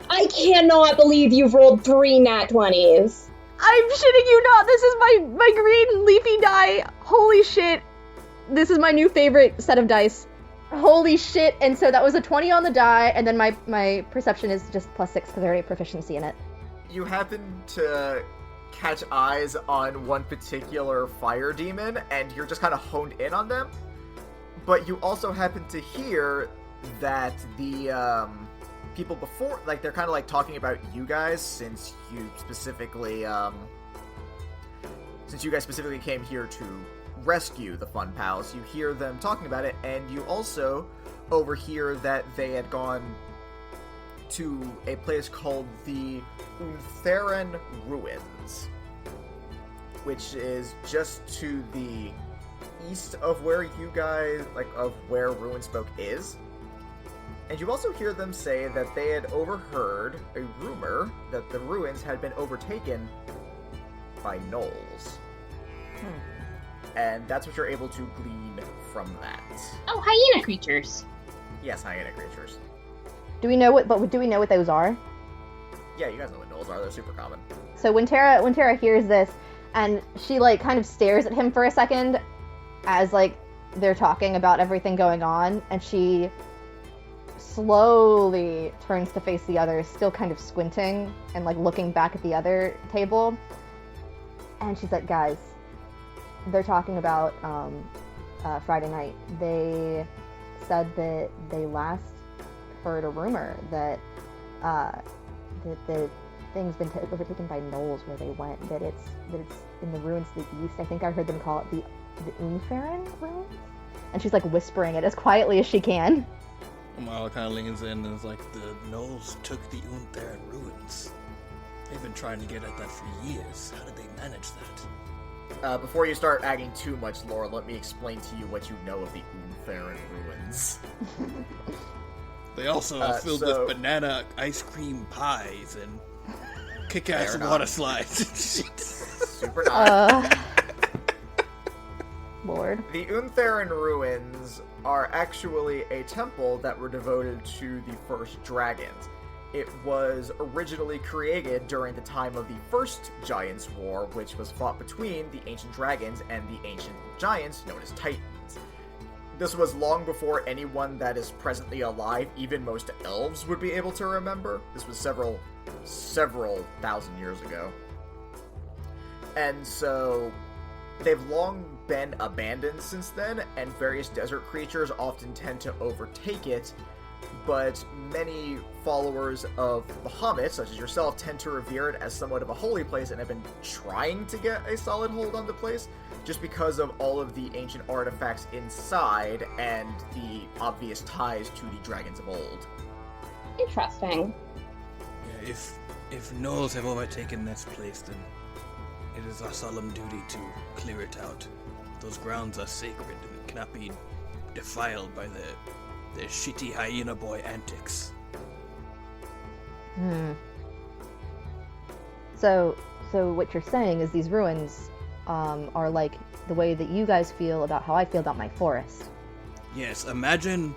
20! I cannot believe you've rolled 3 nat 20s. I'm shitting you not! This is my green leafy die! Holy shit! This is my new favorite set of dice. Holy shit! And so that was a 20 on the die, and then my perception is just +6 because I already have proficiency in it. You happen to catch eyes on one particular fire demon, and you're just kind of honed in on them. But you also happen to hear that the people before, like, they're kind of like talking about you guys, since you guys specifically came here to rescue the Fun Pals. You hear them talking about it, and you also overhear that they had gone to a place called the Untheren Ruins, which is just to the east of where you guys, like, of where Ruinspoke is. And you also hear them say that they had overheard a rumor that the ruins had been overtaken by gnolls. And that's what you're able to glean from that. Oh, hyena creatures. Yes, hyena creatures. Do we know what those are? Yeah, you guys know what gnolls are. They're super common. So when Tara hears this, and she, like, kind of stares at him for a second as, like, they're talking about everything going on, and she slowly turns to face the others, still kind of squinting and, like, looking back at the other table. And she's like, guys, they're talking about Friday night. They said that they last heard a rumor that the thing's been overtaken by gnolls where they went. That it's in the ruins to the east. I think I heard them call it the Untheren ruins. And she's like whispering it as quietly as she can. Marla kind of leans in and is like, the gnolls took the Untheren ruins. They've been trying to get at that for years. How did they manage that? Before you start adding too much lore, let me explain to you what you know of the Untheren Ruins. They also are filled with banana ice cream pies and kick-ass water slides. Super not. Lord. The Untheren Ruins are actually a temple that were devoted to the first dragons. It was originally created during the time of the First Giants' War, which was fought between the ancient dragons and the ancient giants known as Titans. This was long before anyone that is presently alive, even most elves, would be able to remember. This was several thousand years ago. And so they've long been abandoned since then, and various desert creatures often tend to overtake it, but many followers of Bahamut, such as yourself, tend to revere it as somewhat of a holy place and have been trying to get a solid hold on the place, just because of all of the ancient artifacts inside and the obvious ties to the dragons of old. Interesting. Yeah, if gnolls have overtaken this place, then it is our solemn duty to clear it out. Those grounds are sacred and cannot be defiled by their shitty hyena boy antics. So what you're saying is these ruins are like the way that you guys feel about how I feel about my forest. Yes, imagine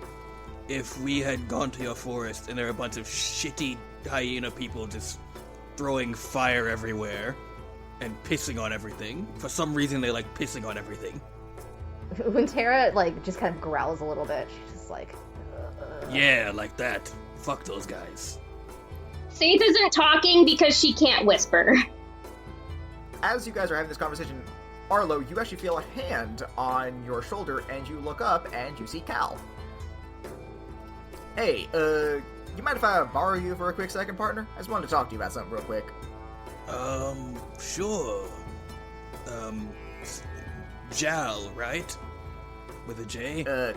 if we had gone to your forest and there were a bunch of shitty hyena people just throwing fire everywhere and pissing on everything. For some reason they like pissing on everything. When Tara, like, just kind of growls a little bit, she's just like... Yeah, like that. Fuck those guys. Faith isn't talking because she can't whisper. As you guys are having this conversation, Arlo, you actually feel a hand on your shoulder, and you look up, and you see Cal. Hey, you mind if I borrow you for a quick second, partner? I just wanted to talk to you about something real quick. Sure. Jal, right? With a J?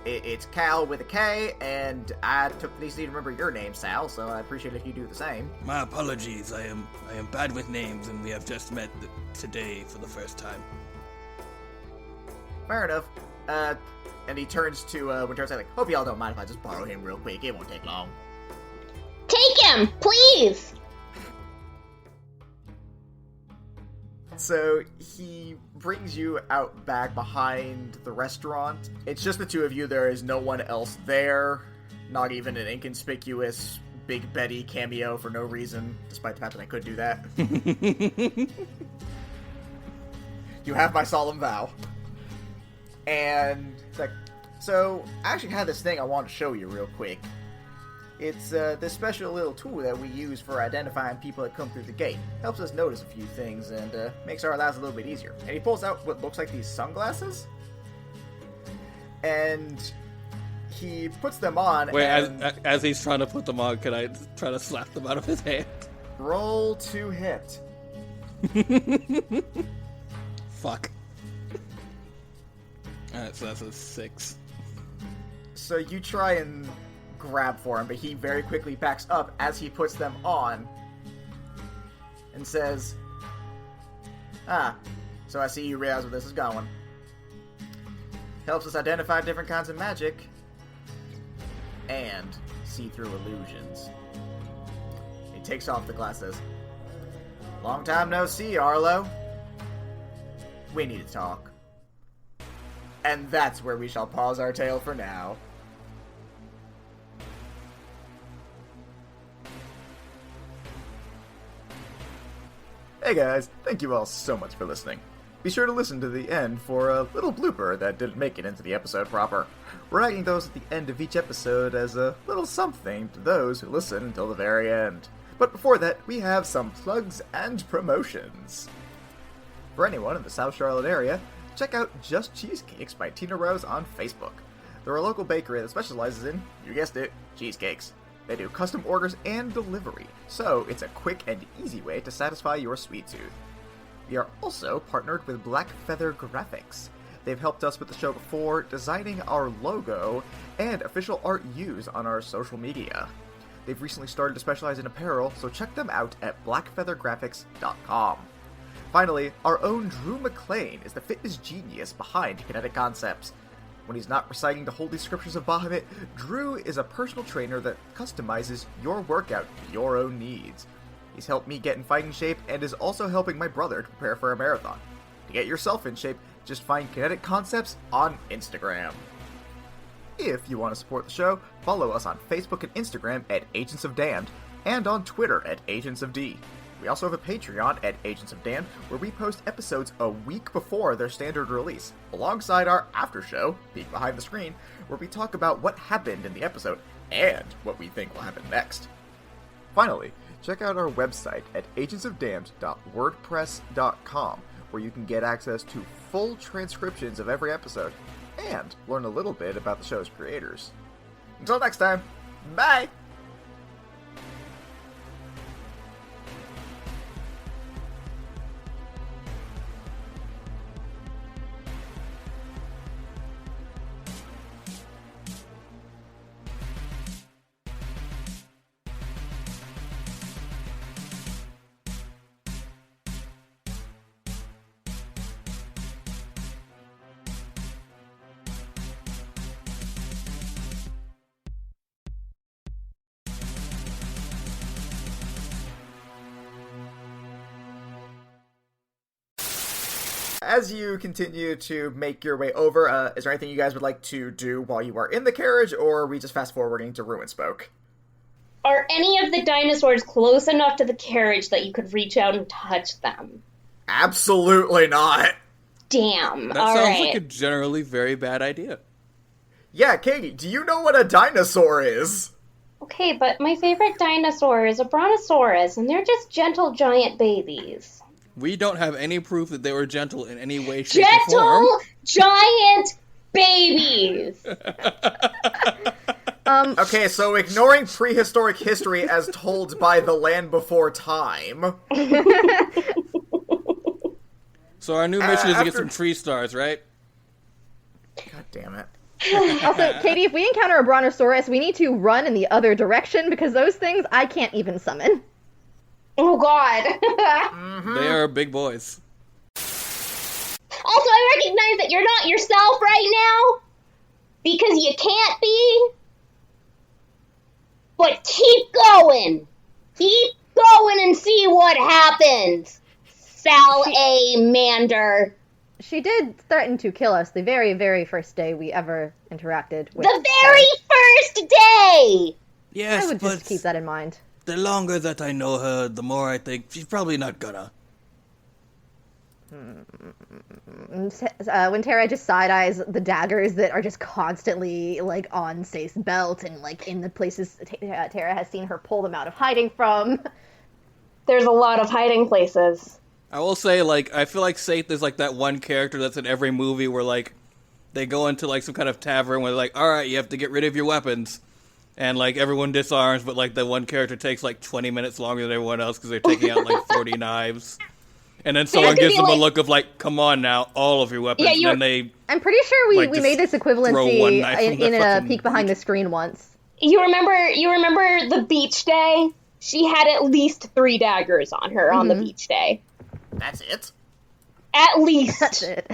It's Cal with a K, and I took the easy to remember your name, Sal, so I appreciate if you do the same. My apologies. I am bad with names, and we have just met today for the first time. Fair enough. And he turns to Winter's like, hope y'all don't mind if I just borrow him real quick. It won't take long. Take him, please! So he brings you out back behind the restaurant. It's just the two of you. There is no one else there. Not even an inconspicuous Big Betty cameo for no reason, despite the fact that I could do that. You have my solemn vow. And it's like, so I actually had this thing I wanted to show you real quick. It's this special little tool that we use for identifying people that come through the gate. Helps us notice a few things and makes our lives a little bit easier. And he pulls out what looks like these sunglasses. And he puts them on. Wait, and as he's trying to put them on, can I try to slap them out of his hand? roll to hit. Fuck. Alright, so that's a 6. So you try and grab for him, but he very quickly backs up as he puts them on and says, so I see you realize where this is going. Helps us identify different kinds of magic and see through illusions. He takes off the glasses. Long time no see, Arlo. We need to talk. And that's where we shall pause our tale for now. Hey guys, thank you all so much for listening. Be sure to listen to the end for a little blooper that didn't make it into the episode proper. We're adding those at the end of each episode as a little something to those who listen until the very end. But before that, we have some plugs and promotions. For anyone in the South Charlotte area, check out Just Cheesecakes by Tina Rose on Facebook. They're a local bakery that specializes in, you guessed it, cheesecakes. They do custom orders and delivery, so it's a quick and easy way to satisfy your sweet tooth. We are also partnered with Black Feather Graphics. They've helped us with the show before, designing our logo and official art used on our social media. They've recently started to specialize in apparel, so check them out at blackfeathergraphics.com. Finally, our own Drew McLean is the fitness genius behind Kinetic Concepts. When he's not reciting the holy scriptures of Bahamut, Drew is a personal trainer that customizes your workout to your own needs. He's helped me get in fighting shape and is also helping my brother to prepare for a marathon. To get yourself in shape, just find Kinetic Concepts on Instagram. If you want to support the show, follow us on Facebook and Instagram at Agents of Damned, and on Twitter at Agents of D. We also have a Patreon at Agents of Damned, where we post episodes a week before their standard release, alongside our after show, Peek Behind the Screen, where we talk about what happened in the episode and what we think will happen next. Finally, check out our website at agentsofdamned.wordpress.com, where you can get access to full transcriptions of every episode and learn a little bit about the show's creators. Until next time, bye! As you continue to make your way over, is there anything you guys would like to do while you are in the carriage, or are we just fast-forwarding to Ruinspoke? Are any of the dinosaurs close enough to the carriage that you could reach out and touch them? Absolutely not! Damn, That all sounds right. like a generally very bad idea. Yeah, Katie, do you know what a dinosaur is? Okay, but my favorite dinosaur is a brontosaurus, and they're just gentle giant babies. We don't have any proof that they were gentle in any way, shape, or form. Gentle giant babies! Okay, so ignoring prehistoric history as told by the land before time. So our new mission is to get after- some tree stars, right? God damn it. Also, Katie, if we encounter a brontosaurus, we need to run in the other direction because those things I can't even summon. Oh God. They are big boys. Also, I recognize that you're not yourself right now because you can't be. But keep going. Keep going and see what happens. Salamander. She did threaten to kill us the very, very first day we ever interacted with The very first day. Yes, I would but just keep that in mind. the longer that I know her, the more I think she's probably not gonna. When Tara just side-eyes the daggers that are just constantly, like, on Saith's belt and, like, in the places Tara has seen her pull them out of hiding from. There's a lot of hiding places. I will say, like, I feel like Saith is like that one character that's in every movie where, like, they go into, like, some kind of tavern where they're like, alright, you have to get rid of your weapons. And, like, everyone disarms, but, like, the one character takes, like, 20 minutes longer than everyone else because they're taking out, like, 40 knives. And then someone gives them a look of, like, come on now, all of your weapons. Yeah, and then they... I'm pretty sure Like, we made this throw one equivalency knife from in the a fucking peek behind the screen once. You remember the beach day? She had at least 3 daggers on her on the beach day. That's it? At least. That's it.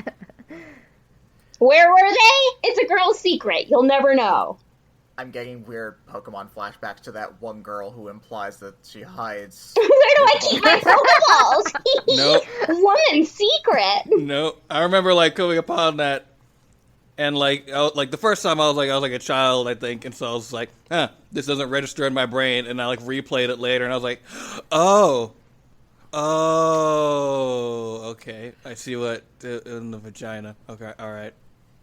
Where were they? It's a girl's secret. You'll never know. I'm getting weird Pokemon flashbacks to that one girl who implies that she hides. Where do I keep my Pokeballs? Nope. Woman's secret. No. I remember, like, coming upon that, and, like, the first time I was like a child, I think, and so I was like, this doesn't register in my brain, and I, like, replayed it later, and I was like, oh, okay, I see what, in the vagina, okay, alright.